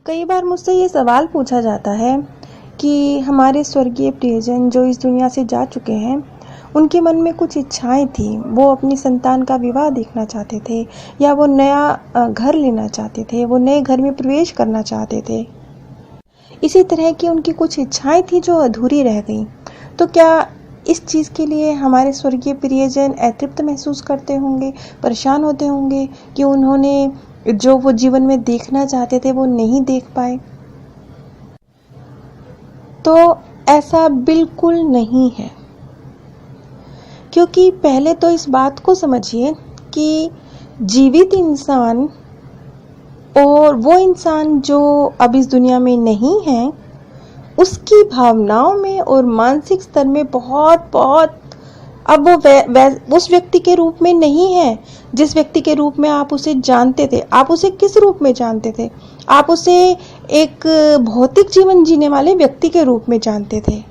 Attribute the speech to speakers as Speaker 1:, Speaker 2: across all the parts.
Speaker 1: कई बार मुझसे ये सवाल पूछा जाता है कि हमारे स्वर्गीय प्रियजन जो इस दुनिया से जा चुके हैं, उनके मन में कुछ इच्छाएं थी। वो अपनी संतान का विवाह देखना चाहते थे, या वो नया घर लेना चाहते थे, वो नए घर में प्रवेश करना चाहते थे। इसी तरह की उनकी कुछ इच्छाएं थी जो अधूरी रह गई। तो क्या इस चीज़ के लिए हमारे स्वर्गीय प्रियजन अतृप्त महसूस करते होंगे, परेशान होते होंगे कि उन्होंने जो वो जीवन में देखना चाहते थे वो नहीं देख पाए? तो ऐसा बिल्कुल नहीं है, क्योंकि पहले तो इस बात को समझिए कि जीवित इंसान और वो इंसान जो अब इस दुनिया में नहीं है, उसकी भावनाओं में और मानसिक स्तर में बहुत बहुत अब वो उस व्यक्ति के रूप में नहीं है जिस व्यक्ति के रूप में आप उसे जानते थे। आप उसे किस रूप में जानते थे? आप उसे एक भौतिक जीवन जीने वाले व्यक्ति के रूप में जानते थे।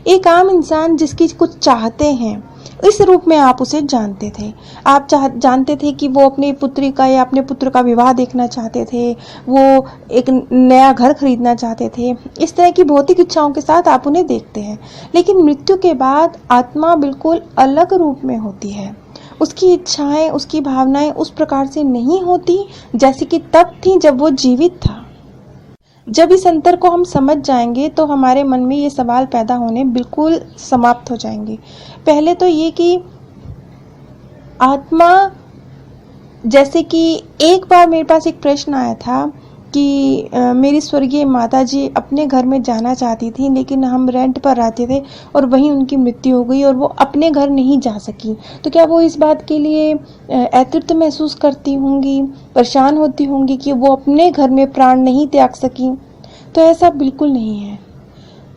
Speaker 1: एक आम इंसान जिसकी कुछ चाहते हैं, इस रूप में आप उसे जानते थे। आप जानते थे कि वो अपनी पुत्री का या अपने पुत्र का विवाह देखना चाहते थे, वो एक नया घर खरीदना चाहते थे। इस तरह की भौतिक इच्छाओं के साथ आप उन्हें देखते हैं। लेकिन मृत्यु के बाद आत्मा बिल्कुल अलग रूप में होती है। उसकी इच्छाएं, उसकी भावनाएं उस प्रकार से नहीं होती जैसे कि तब थी जब वो जीवित था। जब इस अंतर को हम समझ जाएंगे तो हमारे मन में ये सवाल पैदा होने बिल्कुल समाप्त हो जाएंगे। पहले तो ये कि आत्मा, जैसे कि एक बार मेरे पास एक प्रश्न आया था कि मेरी स्वर्गीय माता जी अपने घर में जाना चाहती थी, लेकिन हम रेंट पर रहते थे और वहीं उनकी मृत्यु हो गई और वो अपने घर नहीं जा सकी। तो क्या वो इस बात के लिए अतृप्त महसूस करती होंगी, परेशान होती होंगी कि वो अपने घर में प्राण नहीं त्याग सकी? तो ऐसा बिल्कुल नहीं है,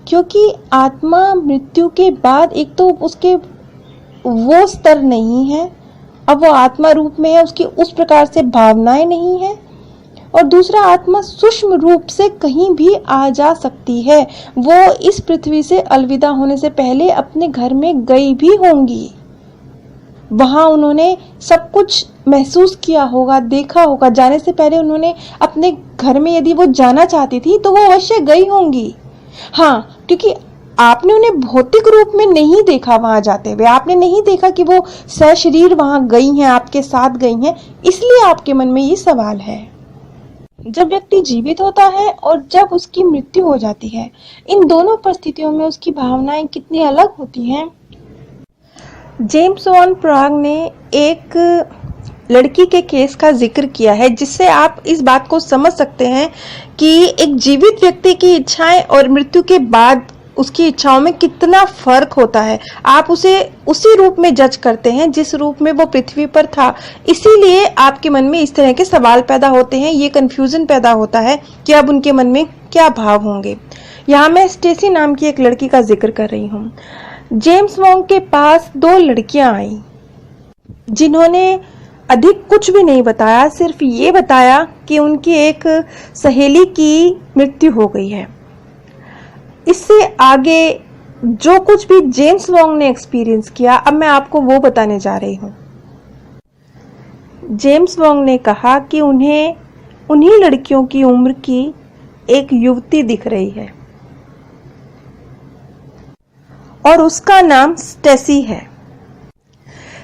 Speaker 1: क्योंकि आत्मा मृत्यु के बाद एक तो उसके वो स्तर नहीं है, अब वो आत्मा रूप में है, उसकी उस प्रकार से भावनाएं नहीं है, और दूसरा आत्मा सूक्ष्म रूप से कहीं भी आ जा सकती है। वो इस पृथ्वी से अलविदा होने से पहले अपने घर में गई भी होंगी। वहां उन्होंने सब कुछ महसूस किया होगा, देखा होगा। जाने से पहले उन्होंने अपने घर में यदि वो जाना चाहती थी तो वो अवश्य गई होंगी। हाँ, क्योंकि आपने उन्हें भौतिक रूप में नहीं देखा वहां जाते हुए, आपने नहीं देखा कि वो सशरीर वहां गई हैं, आपके साथ गई हैं, इसलिए आपके मन में ये सवाल है। जब व्यक्ति जीवित होता है और जब उसकी मृत्यु हो जाती है, इन दोनों परिस्थितियों में उसकी भावनाएं कितनी अलग होती हैं। जेम्स वॉन प्राग ने एक लड़की के केस का जिक्र किया है, जिससे आप इस बात को समझ सकते हैं कि एक जीवित व्यक्ति की इच्छाएं और मृत्यु के बाद उसकी इच्छाओं में कितना फर्क होता है। आप उसे उसी रूप में जज करते हैं जिस रूप में वो पृथ्वी पर था। इसीलिए आपके मन में इस तरह के सवाल पैदा होते हैं, ये कंफ्यूजन पैदा होता है कि अब उनके मन में क्या भाव होंगे। यहाँ मैं स्टेसी नाम की एक लड़की का जिक्र कर रही हूँ। जेम्स वॉन्ग के पास 2 लड़कियां आई जिन्होंने अधिक कुछ भी नहीं बताया, सिर्फ ये बताया कि उनकी एक सहेली की मृत्यु हो गई है। इससे आगे जो कुछ भी जेम्स वॉन्ग ने एक्सपीरियंस किया, अब मैं आपको वो बताने जा रही हूँ। जेम्स वॉन्ग ने कहा कि उन्हें उन्हीं लड़कियों की उम्र की एक युवती दिख रही है और उसका नाम स्टेसी है।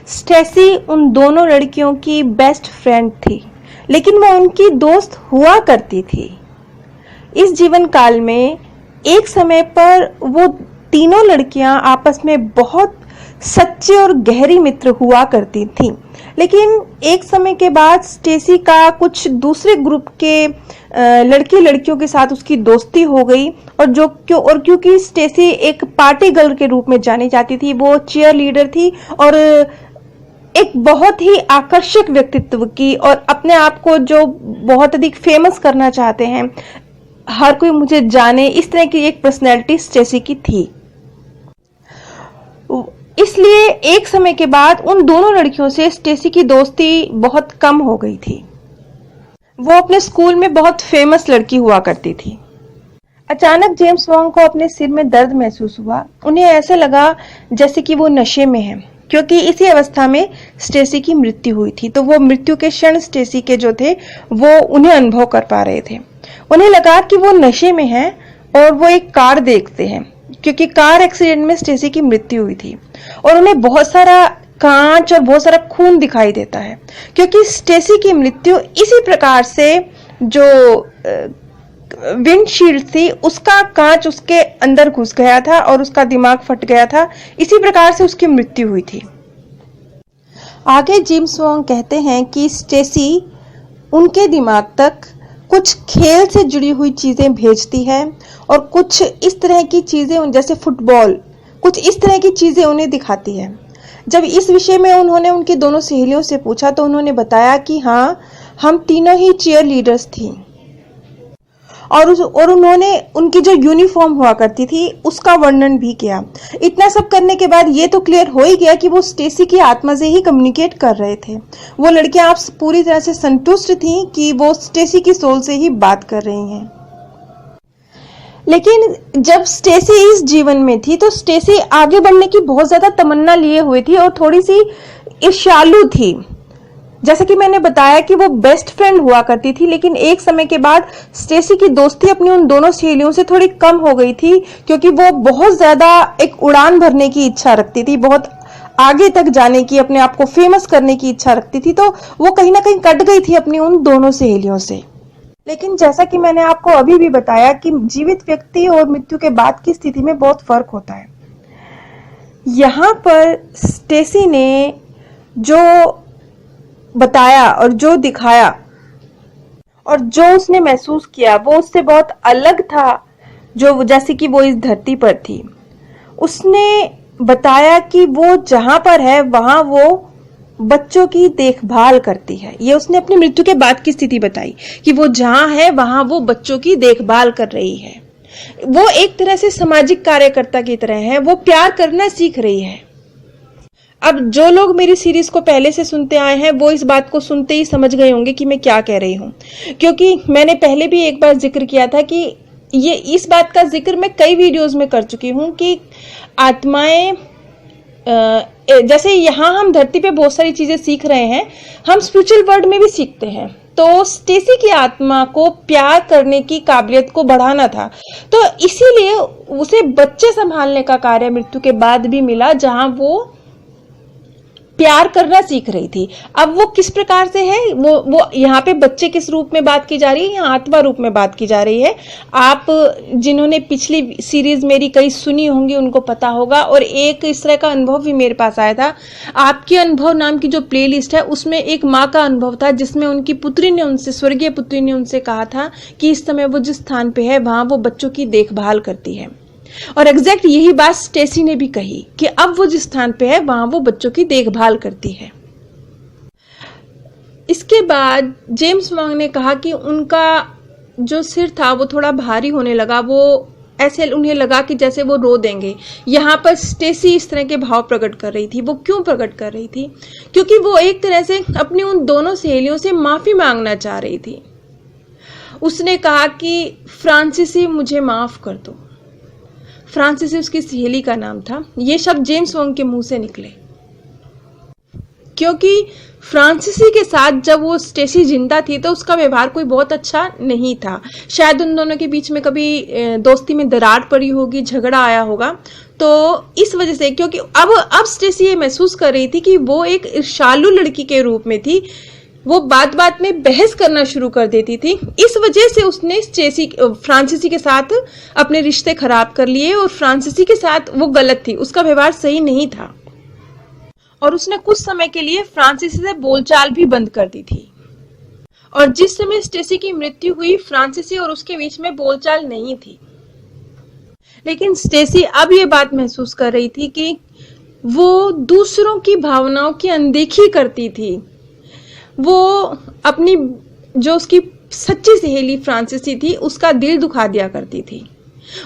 Speaker 1: स्टेसी उन दोनों लड़कियों की बेस्ट फ्रेंड थी, लेकिन वो उनकी दोस्त हुआ करती थी। इस जीवन काल में एक समय पर वो तीनों लड़कियां आपस में बहुत सच्ची और गहरी मित्र हुआ करती थीं। लेकिन एक समय के बाद स्टेसी का कुछ दूसरे ग्रुप के लड़कियों के साथ उसकी दोस्ती हो गई, और क्योंकि स्टेसी एक पार्टी गर्ल के रूप में जानी जाती थी, वो चीयर लीडर थी और एक बहुत ही आकर्षक व्यक्तित्व की, और अपने आप को जो बहुत अधिक फेमस करना चाहते हैं, हर कोई मुझे जाने, इस तरह की एक पर्सनैलिटी स्टेसी की थी। इसलिए एक समय के बाद उन दोनों लड़कियों से स्टेसी की दोस्ती बहुत कम हो गई थी। वो अपने स्कूल में बहुत फेमस लड़की हुआ करती थी। अचानक जेम्स वॉन्ग को अपने सिर में दर्द महसूस हुआ। उन्हें ऐसे लगा जैसे कि वो नशे में है, क्योंकि इसी अवस्था में स्टेसी की मृत्यु हुई थी। तो वो मृत्यु के क्षण स्टेसी के जो थे वो उन्हें अनुभव कर पा रहे थे। उन्हें लगा कि वो नशे में हैं और वो एक कार देखते हैं, क्योंकि कार एक्सीडेंट में स्टेसी की मृत्यु हुई थी और उन्हें बहुत सारा कांच और बहुत सारा खून दिखाई देता है, क्योंकि स्टेसी की मृत्यु इसी प्रकार से जो विंडशील्ड थी उसका कांच उसके अंदर घुस गया था और उसका दिमाग फट गया था, इसी प्रकार से उसकी मृत्यु हुई थी। आगे जेम्स वॉन्ग कहते हैं कि स्टेसी उनके दिमाग तक कुछ खेल से जुड़ी हुई चीजें भेजती है और कुछ इस तरह की चीजें जैसे फुटबॉल, कुछ इस तरह की चीजें उन्हें दिखाती है। जब इस विषय में उन्होंने उनकी दोनों सहेलियों से पूछा तो उन्होंने बताया कि हाँ, हम तीनों ही चीयर लीडर्स थी और उन्होंने उनकी जो यूनिफॉर्म हुआ करती थी उसका वर्णन भी किया। इतना सब करने के बाद ये तो क्लियर हो ही गया कि वो स्टेसी की आत्मा से ही कम्युनिकेट कर रहे थे। वो लड़कियां आप पूरी तरह से संतुष्ट थीं कि वो स्टेसी की सोल से ही बात कर रही हैं। लेकिन जब स्टेसी इस जीवन में थी तो स्टेसी आगे बढ़ने की बहुत ज्यादा तमन्ना लिए हुई थी और थोड़ी सी ईर्ष्यालु थी। जैसा कि मैंने बताया कि वो बेस्ट फ्रेंड हुआ करती थी, लेकिन एक समय के बाद स्टेसी की दोस्ती अपनी उन दोनों सहेलियों से थोड़ी कम हो गई थी, क्योंकि वो बहुत ज्यादा एक उड़ान भरने की इच्छा रखती थी, बहुत आगे तक जाने की, अपने आप को फेमस करने की इच्छा रखती थी, तो वो कहीं ना कहीं कट गई थी अपनी उन दोनों सहेलियों से। लेकिन जैसा कि मैंने आपको अभी भी बताया कि जीवित व्यक्ति और मृत्यु के बाद की स्थिति में बहुत फर्क होता है। यहाँ पर स्टेसी ने जो बताया और जो दिखाया और जो उसने महसूस किया वो उससे बहुत अलग था, जो जैसे कि वो इस धरती पर थी। उसने बताया कि वो जहां पर है वहां वो बच्चों की देखभाल करती है। ये उसने अपनी मृत्यु के बाद की स्थिति बताई कि वो जहां है वहां वो बच्चों की देखभाल कर रही है। वो एक तरह से सामाजिक कार्यकर्ता की तरह है, वो प्यार करना सीख रही है। अब जो लोग मेरी सीरीज को पहले से सुनते आए हैं वो इस बात को सुनते ही समझ गए होंगे कि मैं क्या कह रही हूँ, क्योंकि मैंने पहले भी एक बार जिक्र किया था कि ये इस बात का जिक्र मैं कई वीडियोस में कर चुकी हूँ कि आत्माएं, जैसे यहाँ हम धरती पे बहुत सारी चीजें सीख रहे हैं, हम स्पिरिचुअल वर्ल्ड में भी सीखते हैं। तो स्टेसी की आत्मा को प्यार करने की काबिलियत को बढ़ाना था, तो इसीलिए उसे बच्चे संभालने का कार्य मृत्यु के बाद भी मिला, जहां वो प्यार करना सीख रही थी। अब वो किस प्रकार से है, वो यहाँ पे बच्चे किस रूप में बात की जा रही है, यहाँ आत्मा रूप में बात की जा रही है। आप जिन्होंने पिछली सीरीज मेरी कई सुनी होंगी उनको पता होगा, और एक इस तरह का अनुभव भी मेरे पास आया था। आपके अनुभव नाम की जो प्लेलिस्ट है उसमें एक माँ का अनुभव था, जिसमें उनकी पुत्री ने उनसे, स्वर्गीय पुत्री ने उनसे कहा था कि इस समय वो जिस स्थान पे है वहां वो बच्चों की देखभाल करती है, और एग्जैक्ट यही बात स्टेसी ने भी कही कि अब वो जिस स्थान पे है वहां वो बच्चों की देखभाल करती है। इसके बाद जेम्स वॉन्ग ने कहा कि उनका जो सिर था वो थोड़ा भारी होने लगा, वो ऐसे उन्हें लगा कि जैसे वो रो देंगे। यहाँ पर स्टेसी इस तरह के भाव प्रकट कर रही थी। वो क्यों प्रकट कर रही थी? क्योंकि वो एक तरह से अपनी उन दोनों सहेलियों से माफी मांगना चाह रही थी। उसने कहा कि फ्रांसीसी मुझे माफ कर दो। फ्रांसीसी उसकी सहेली का नाम था। ये शब्द जेम्स वॉन्ग के मुंह से निकले क्योंकि फ्रांसीसी के साथ जब वो स्टेसी जिंदा थी तो उसका व्यवहार कोई बहुत अच्छा नहीं था। शायद उन दोनों के बीच में कभी दोस्ती में दरार पड़ी होगी, झगड़ा आया होगा। तो इस वजह से, क्योंकि अब स्टेसी ये महसूस कर रही थी कि वो एक ईर्ष्यालु लड़की के रूप में थी, वो बात बात में बहस करना शुरू कर देती थी। इस वजह से उसने फ्रांसीसी के साथ अपने रिश्ते खराब कर लिए, और फ्रांसीसी के साथ वो गलत थी, उसका व्यवहार सही नहीं था, और उसने कुछ समय के लिए फ्रांसीसी से बोलचाल भी बंद कर दी थी। और जिस समय स्टेसी की मृत्यु हुई, फ्रांसीसी और उसके बीच में बोलचाल नहीं थी। लेकिन स्टेसी अब ये बात महसूस कर रही थी कि वो दूसरों की भावनाओं की अनदेखी करती थी। वो अपनी जो उसकी सच्ची सहेली फ्रांसीसी थी उसका दिल दुखा दिया करती थी,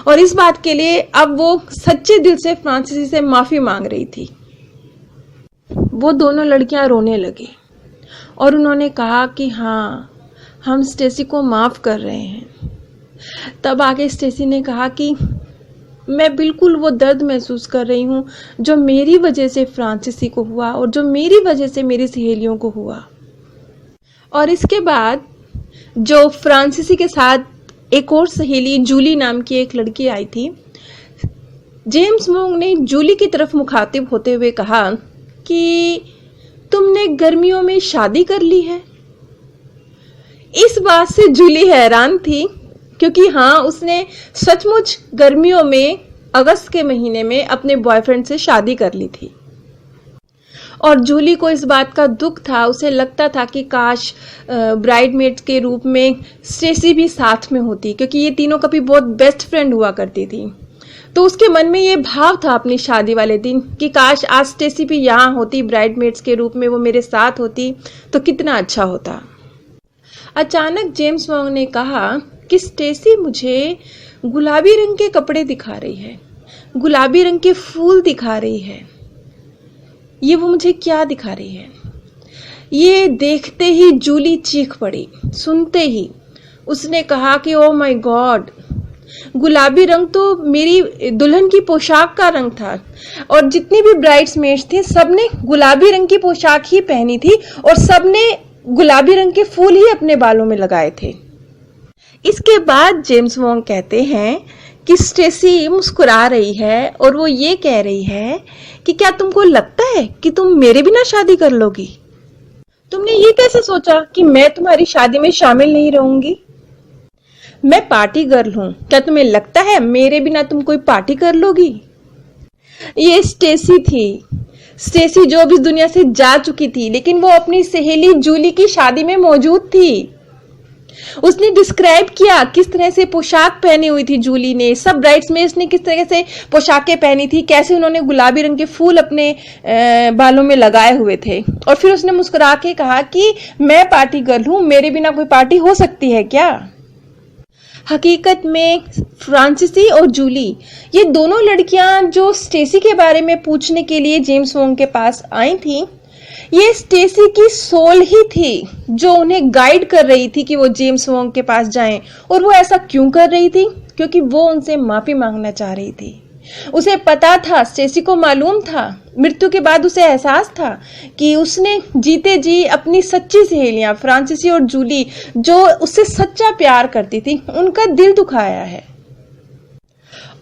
Speaker 1: और इस बात के लिए अब वो सच्चे दिल से फ्रांसीसी से माफी मांग रही थी। वो दोनों लड़कियां रोने लगी और उन्होंने कहा कि हाँ, हम स्टेसी को माफ कर रहे हैं। तब आगे स्टेसी ने कहा कि मैं बिल्कुल वो दर्द महसूस कर रही हूँ जो मेरी वजह से फ्रांसीसी को हुआ और जो मेरी वजह से मेरी सहेलियों को हुआ। और इसके बाद जो फ्रांसीसी के साथ एक और सहेली जूली नाम की एक लड़की आई थी। जेम्स वोंग ने जूली की तरफ मुखातिब होते हुए कहा कि तुमने गर्मियों में शादी कर ली है। इस बात से जूली हैरान थी, क्योंकि हाँ, उसने सचमुच गर्मियों में अगस्त के महीने में अपने बॉयफ्रेंड से शादी कर ली थी। और जूली को इस बात का दुख था। उसे लगता था कि काश ब्राइडमेड के रूप में स्टेसी भी साथ में होती, क्योंकि ये तीनों कभी बहुत बेस्ट फ्रेंड हुआ करती थी। तो उसके मन में ये भाव था अपनी शादी वाले दिन कि काश आज स्टेसी भी यहाँ होती, ब्राइडमेड्स के रूप में वो मेरे साथ होती तो कितना अच्छा होता। अचानक जेम्स वोंग ने कहा कि स्टेसी मुझे गुलाबी रंग के कपड़े दिखा रही है, गुलाबी रंग के फूल दिखा रही है। ये वो मुझे क्या दिखा रही है? ये देखते ही जूली चीख पड़ी। सुनते ही उसने कहा कि ओ माय गॉड, गुलाबी रंग तो मेरी दुल्हन की पोशाक का रंग था। और जितनी भी ब्राइड्समेड्स थी सबने गुलाबी रंग की पोशाक ही पहनी थी और सबने गुलाबी रंग के फूल ही अपने बालों में लगाए थे। इसके बाद जेम्स वोंग कहते हैं कि स्टेसी मुस्कुरा रही है और वो ये कह रही है कि क्या तुमको लगता है कि तुम मेरे बिना शादी कर लोगी? तुमने ये कैसे सोचा कि मैं तुम्हारी शादी में शामिल नहीं रहूंगी? मैं पार्टी गर्ल हूं, क्या तुम्हें लगता है मेरे बिना तुम कोई पार्टी कर लोगी? ये स्टेसी थी, स्टेसी जो अब इस दुनिया से जा चुकी थी, लेकिन वो अपनी सहेली जूली की शादी में मौजूद थी। उसने डिस्क्राइब किया किस तरह से पोशाक पहनी हुई थी जूली ने, सब ब्राइड्समेड्स ने किस तरह से पोशाकें पहनी थी, कैसे उन्होंने गुलाबी रंग के फूल अपने बालों में लगाए हुए थे। और फिर उसने मुस्कुरा के कहा कि मैं पार्टी गर्ल हूं, मेरे बिना कोई पार्टी हो सकती है क्या? हकीकत में फ्रांसिसी और जूली, ये दोनों लड़कियां जो स्टेसी के बारे में पूछने के लिए जेम्स वोंग के पास आई थी, ये स्टेसी की सोल ही थी जो उन्हें गाइड कर रही थी कि वो जेम्स वोंग के पास जाएं। और वो ऐसा क्यों कर रही थी? क्योंकि वो उनसे माफी मांगना चाह रही थी। उसे पता था, स्टेसी को मालूम था, मृत्यु के बाद उसे एहसास था कि उसने जीते जी अपनी सच्ची सहेलियां फ्रांसिसी और जूली, जो उससे सच्चा प्यार करती थी, उनका दिल दुखाया है।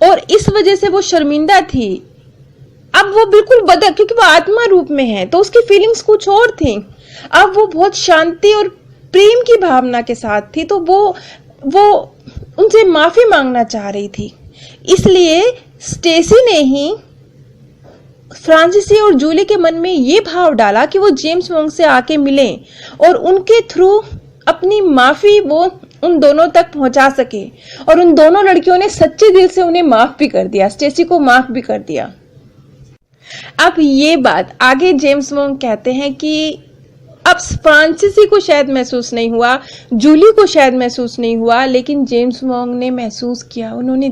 Speaker 1: और इस वजह से वो शर्मिंदा थी। अब वो बिल्कुल बदल, क्योंकि वो आत्मा रूप में है तो उसकी फीलिंग्स कुछ और थी। अब वो बहुत शांति और प्रेम की भावना के साथ थी, तो वो उनसे माफी मांगना चाह रही थी। इसलिए स्टेसी ने ही फ्रांसिसी और जूली के मन में ये भाव डाला कि वो जेम्स वोंग से आके मिलें और उनके थ्रू अपनी माफी वो उन दोनों तक पहुंचा सके। और उन दोनों लड़कियों ने सच्चे दिल से उन्हें माफ भी कर दिया, स्टेसी को माफ भी कर दिया। अब ये बात आगे जेम्स वोंग कहते हैं कि अब फ्रांसिसी को शायद महसूस नहीं हुआ, जूली को शायद महसूस नहीं हुआ, लेकिन जेम्स वोंग ने महसूस किया। उन्होंने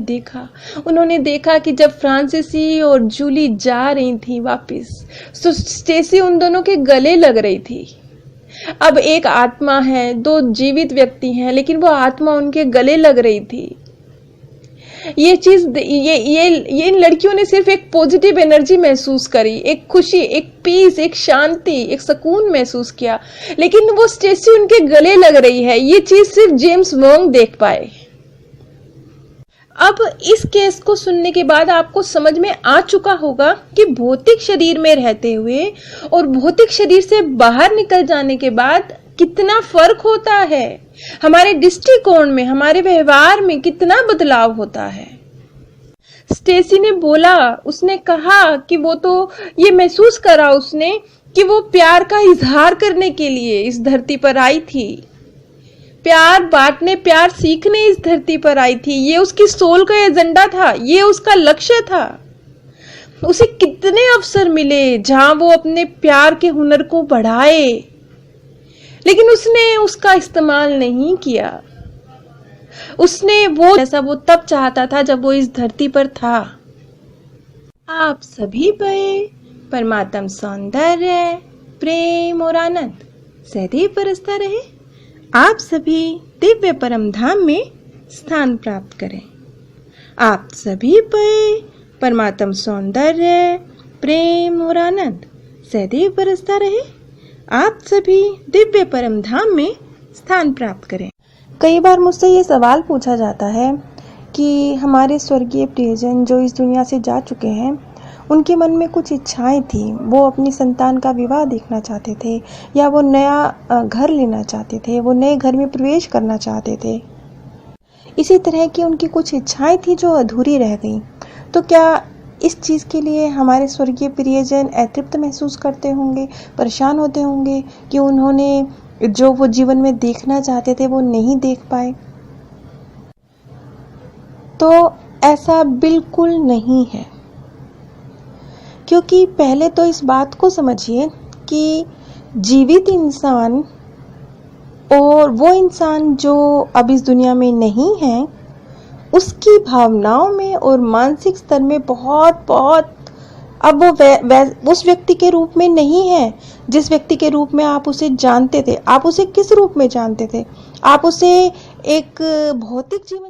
Speaker 1: देखा कि जब फ्रांसिसी और जूली जा रही थी वापस, तो स्टेसी उन दोनों के गले लग रही थी। अब एक आत्मा है, दो जीवित व्यक्ति हैं, लेकिन वो आत्मा उनके गले लग रही थी। ये चीज ये इन लड़कियों ने सिर्फ एक पॉजिटिव एनर्जी महसूस करी, एक खुशी, एक पीस, एक शांति, एक सुकून महसूस किया, लेकिन वो स्टेसी उनके गले लग रही है, ये चीज सिर्फ जेम्स वोंग देख पाए। अब इस केस को सुनने के बाद आपको समझ में आ चुका होगा कि भौतिक शरीर में रहते हुए और भौतिक शरीर से बाहर निकल जाने के बाद कितना फर्क होता है, हमारे दृष्टिकोण में, हमारे व्यवहार में कितना बदलाव होता है। स्टेसी ने बोला, उसने कहा कि वो तो ये महसूस करा उसने कि वो प्यार का इजहार करने के लिए इस धरती पर आई थी, प्यार बांटने, प्यार सीखने इस धरती पर आई थी। ये उसकी सोल का एजेंडा था, ये उसका लक्ष्य था। उसे कितने अवसर मिले जहां वो अपने प्यार के हुनर को बढ़ाए, लेकिन उसने उसका इस्तेमाल नहीं किया। उसने वो जैसा वो तब चाहता था जब वो इस धरती पर था। आप सभी पे परमात्म सौंदर्य, प्रेम और आनंद सदैव बरसता रहे। आप सभी दिव्य परम धाम में स्थान प्राप्त करें। आप सभी पे परमात्म सौंदर्य, प्रेम और आनंद सदैव बरसता रहे। आप सभी दिव्य परम धाम में स्थान प्राप्त करें। कई बार मुझसे ये सवाल पूछा जाता है कि हमारे स्वर्गीय प्रियजन जो इस दुनिया से जा चुके हैं, उनके मन में कुछ इच्छाएं थी। वो अपनी संतान का विवाह देखना चाहते थे, या वो नया घर लेना चाहते थे, वो नए घर में प्रवेश करना चाहते थे। इसी तरह की उनकी कुछ इच्छाएं थी जो अधूरी रह गई। तो क्या इस चीज़ के लिए हमारे स्वर्गीय प्रियजन अतृप्त महसूस करते होंगे, परेशान होते होंगे कि उन्होंने जो वो जीवन में देखना चाहते थे वो नहीं देख पाए? तो ऐसा बिल्कुल नहीं है, क्योंकि पहले तो इस बात को समझिए कि जीवित इंसान और वो इंसान जो अब इस दुनिया में नहीं है, उसकी भावनाओं में और मानसिक स्तर में बहुत बहुत अब वो उस व्यक्ति के रूप में नहीं है जिस व्यक्ति के रूप में आप उसे जानते थे। आप उसे किस रूप में जानते थे? आप उसे एक भौतिक जीवन